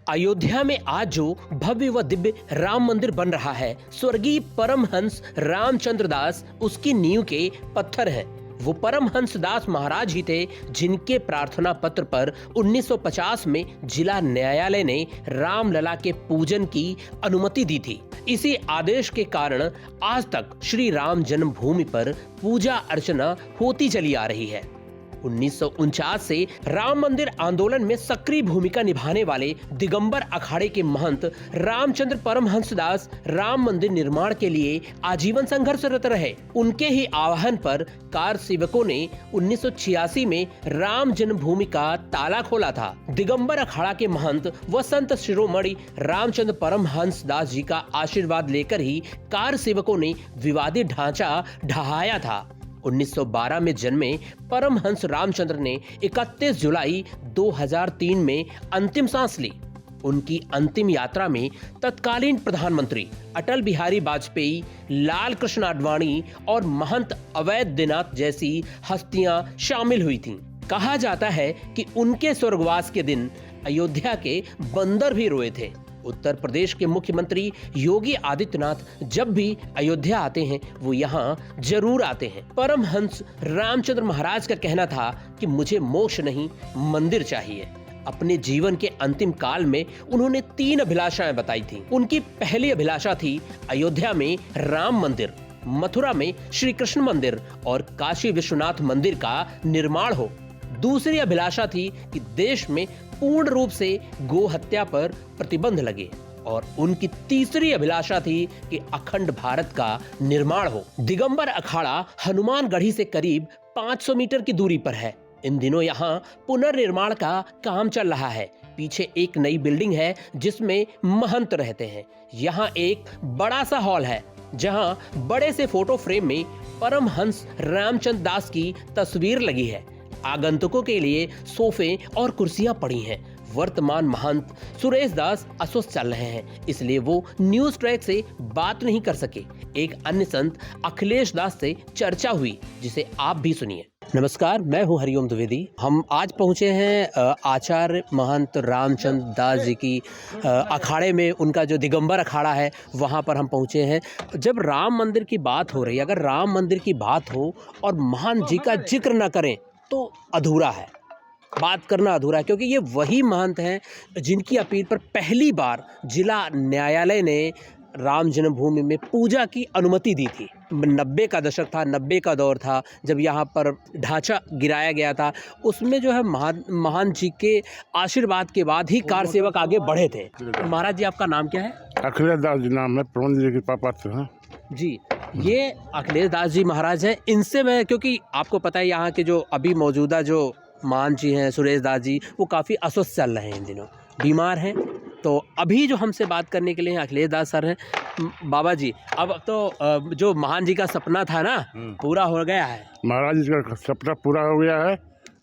अयोध्या में आज जो भव्य व दिव्य राम मंदिर बन रहा है, स्वर्गीय परमहंस रामचंद्र दास उसकी नींव के पत्थर हैं। वो परमहंस दास महाराज ही थे जिनके प्रार्थना पत्र पर 1950 में जिला न्यायालय ने रामलला के पूजन की अनुमति दी थी। इसी आदेश के कारण आज तक श्री राम जन्मभूमि पर पूजा अर्चना होती चली आ रही है। 1949 से राम मंदिर आंदोलन में सक्रिय भूमिका निभाने वाले दिगंबर अखाड़े के महंत रामचंद्र परमहंस दास राम मंदिर निर्माण के लिए आजीवन संघर्षरत रहे। उनके ही आह्वान पर कार सेवकों ने 1986 में राम जन्मभूमि का ताला खोला था। दिगंबर अखाड़ा के महंत व संत शिरोमणि रामचंद्र परमहंस दास जी का आशीर्वाद लेकर ही कार सेवकों ने विवादित ढांचा ढहाया था। 1912 में जन्मे परमहंस रामचंद्र ने 31 जुलाई 2003 में अंतिम सांस ली। उनकी अंतिम यात्रा में तत्कालीन प्रधानमंत्री अटल बिहारी वाजपेयी, लाल कृष्ण आडवाणी और महंत अवैधनाथ जैसी हस्तियां शामिल हुई थीं। कहा जाता है कि उनके स्वर्गवास के दिन अयोध्या के बंदर भी रोए थे। उत्तर प्रदेश के मुख्यमंत्री योगी आदित्यनाथ जब भी अयोध्या आते हैं वो यहाँ जरूर आते हैं। परमहंस रामचंद्र महाराज का कहना था कि मुझे मोक्ष नहीं, मंदिर चाहिए। अपने जीवन के अंतिम काल में उन्होंने 3 अभिलाषाएं बताई थी। उनकी पहली अभिलाषा थी अयोध्या में राम मंदिर, मथुरा में श्री कृष्ण मंदिर और काशी विश्वनाथ मंदिर का निर्माण हो। दूसरी अभिलाषा थी कि देश में पूर्ण रूप से गो हत्या पर प्रतिबंध लगे और उनकी तीसरी अभिलाषा थी कि अखंड भारत का निर्माण हो। दिगंबर अखाड़ा हनुमानगढ़ी से करीब 500 मीटर की दूरी पर है। इन दिनों यहाँ पुनर्निर्माण का काम चल रहा है। पीछे एक नई बिल्डिंग है जिसमें महंत रहते हैं। यहाँ एक बड़ा सा हॉल है जहाँ बड़े से फोटो फ्रेम में परमहंस रामचंद्र दास की तस्वीर लगी है। आगंतुकों के लिए सोफे और कुर्सियां पड़ी हैं। वर्तमान महंत सुरेश दास अस्वस्थ चल रहे हैं, इसलिए वो न्यूज ट्रैक से बात नहीं कर सके। एक अन्य संत अखिलेश दास से चर्चा हुई जिसे आप भी सुनिए। नमस्कार, मैं हूं हरिओम द्विवेदी। हम आज पहुंचे हैं आचार्य महंत रामचंद्र दास जी की अखाड़े में। उनका जो दिगंबर अखाड़ा है वहां पर हम पहुंचे हैं। जब राम मंदिर की बात हो रही है, अगर राम मंदिर की बात हो और महंत जी का जिक्र न करें तो अधूरा है, बात करना अधूरा है, क्योंकि ये वही महंत हैं जिनकी अपील पर पहली बार जिला न्यायालय ने राम जन्मभूमि में पूजा की अनुमति दी थी। 90 का दशक था, 90 का दौर था जब यहाँ पर ढांचा गिराया गया था। उसमें जो है महान जी के आशीर्वाद के बाद ही कार सेवक आगे बढ़े थे। महाराज जी, आपका नाम क्या है? अखिलेश दास जी नाम है, प्रबंध जी के पापा हैं जी। ये अखिलेश दास जी महाराज हैं। इनसे मैं, क्योंकि आपको पता है यहाँ के जो अभी मौजूदा जो मान जी हैं सुरेश दास जी, वो काफ़ी अस्वस्थ चल रहे हैं, इन दिनों बीमार हैं। तो अभी जो हमसे बात करने के लिए अखिलेश दास सर हैं। बाबा जी, अब तो जो महान जी का सपना था ना, पूरा हो गया है। महाराज जी का सपना पूरा हो गया है।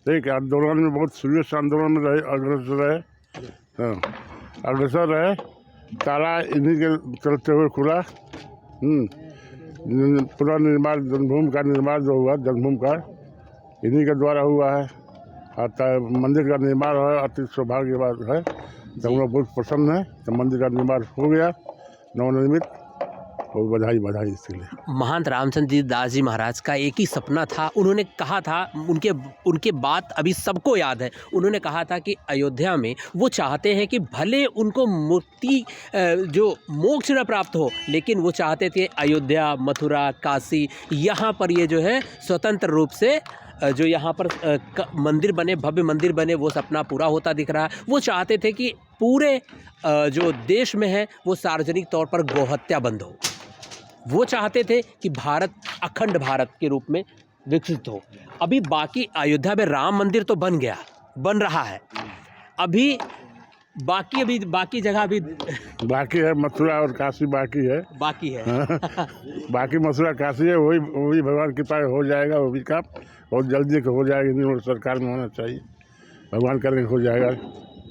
एक आंदोलन में बहुत सीरियस आंदोलन में रहे, अग्रसर रहे। ताला इन्हीं के चलते हुए खुला। पुनर्निर्माण जन्मभूमि का निर्माण जो हुआ, जन्मभूमि का इन्हीं के द्वारा हुआ है। मंदिर का निर्माण है, अति सौभाग्य बात है। तो हम लोग बहुत प्रसन्न हैं। तो मंदिर का निर्माण हो गया, नवनिर्मित, और बधाई इसके लिए। महंत रामचंद्र दास जी महाराज का एक ही सपना था। उन्होंने कहा था, उनके बात अभी सबको याद है। उन्होंने कहा था कि अयोध्या में वो चाहते हैं कि भले उनको मुक्ति जो मोक्ष न प्राप्त हो, लेकिन वो चाहते थे अयोध्या, मथुरा, काशी, यहाँ पर ये जो है स्वतंत्र रूप से जो यहाँ पर मंदिर बने, भव्य मंदिर बने, वो सपना पूरा होता दिख रहा है। वो चाहते थे कि पूरे जो देश में है वो सार्वजनिक तौर पर गोहत्या बंद हो। वो चाहते थे कि भारत अखंड भारत के रूप में विकसित हो। अभी बाकी अयोध्या में राम मंदिर तो बन रहा है। अभी बाकी जगह भी बाकी है। मथुरा और काशी बाकी है। बाकी मथुरा काशी है। वही भगवान की कृपा हो जाएगा। वो भी काम बहुत जल्दी हो जाएगा। सरकार में होना चाहिए, भगवान करेंगे हो जाएगा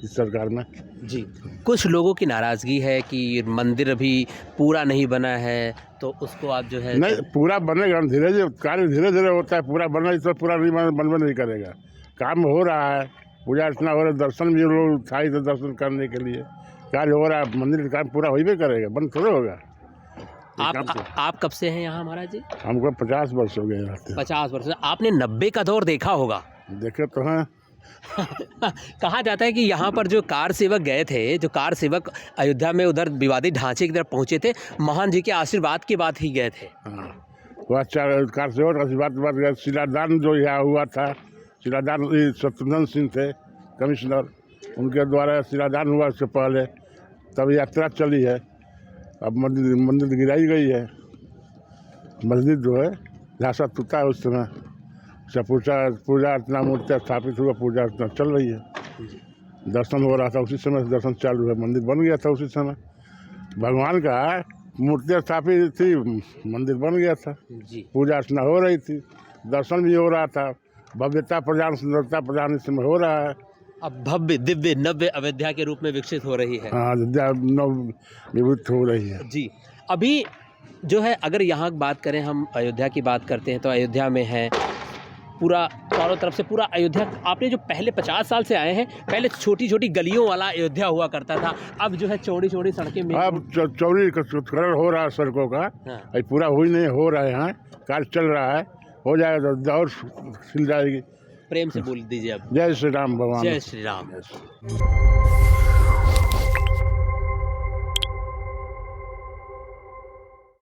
इस सरकार में। जी। कुछ लोगों की नाराज़गी है कि मंदिर अभी पूरा नहीं बना है, तो उसको आप जो है नहीं, पूरा बनेगा धीरे धीरे, कार्य धीरे धीरे होता है। पूरा बनना तो पूरा नहीं बनबे नहीं करेगा। काम हो रहा है, पूजा अर्चना हो रहा है, दर्शन भी लोग उत्साहित है दर्शन करने के लिए। कार्य हो रहा है, मंदिर का काम पूरा हो ही करेगा, बंद थोड़ा होगा। ये काम तो आप कब से हैं यहाँ महाराज जी? हमको 50 वर्ष हो गए रहते। 50 वर्ष। आपने 90 का दौर देखा होगा। देखे तो हैं। कहा जाता है कि यहाँ पर जो कार सेवक गए थे, जो कार सेवक अयोध्या में उधर विवादित ढांचे की तरफ पहुँचे थे, महान जी के आशीर्वाद के बाद ही गए थे। हाँ, वह कार से और बात गया। शिलादान जो यहाँ हुआ था, शिलादान शत्रुघ्न सिंह थे कमिश्नर, उनके द्वारा शिलादान हुआ। उससे पहले तब यात्रा चली है। अब मंदिर गिराई गई है। मस्जिद जो है झांसा टूटा है, उस समय सब पूजा अर्चना मूर्तियाँ स्थापित हुआ, पूजा अर्चना चल रही है। दर्शन हो रहा था उसी समय से, दर्शन चालू है। मंदिर बन गया था उसी समय, भगवान का मूर्तियाँ स्थापित थी, मंदिर बन गया था, पूजा अर्चना हो रही थी, दर्शन भी हो रहा था। भव्यता प्रदान, सुंदरता प्रदान इस समय हो रहा है। अब भव्य दिव्य नव्य अयोध्या के रूप में विकसित हो रही है। हाँ, अयोध्या विभूत हो रही है जी। अभी जो है, अगर यहाँ की बात करें, हम अयोध्या की बात करते हैं तो अयोध्या में है पूरा चारों तरफ से पूरा अयोध्या। आपने जो पहले 50 साल से आए हैं, पहले छोटी छोटी गलियों वाला अयोध्या हुआ करता था, अब जो है चौड़ी चौड़ी सड़कें में अब चौड़ीकरण हो रहा है सड़कों का। हाँ। अभी पूरा हुई नहीं, हो रहे हैं, कार्य चल रहा है, हो जाएगा तो और खिल जाएगी। प्रेम से बोल दीजिए अब। जय श्री राम भगवान। जय श्री राम।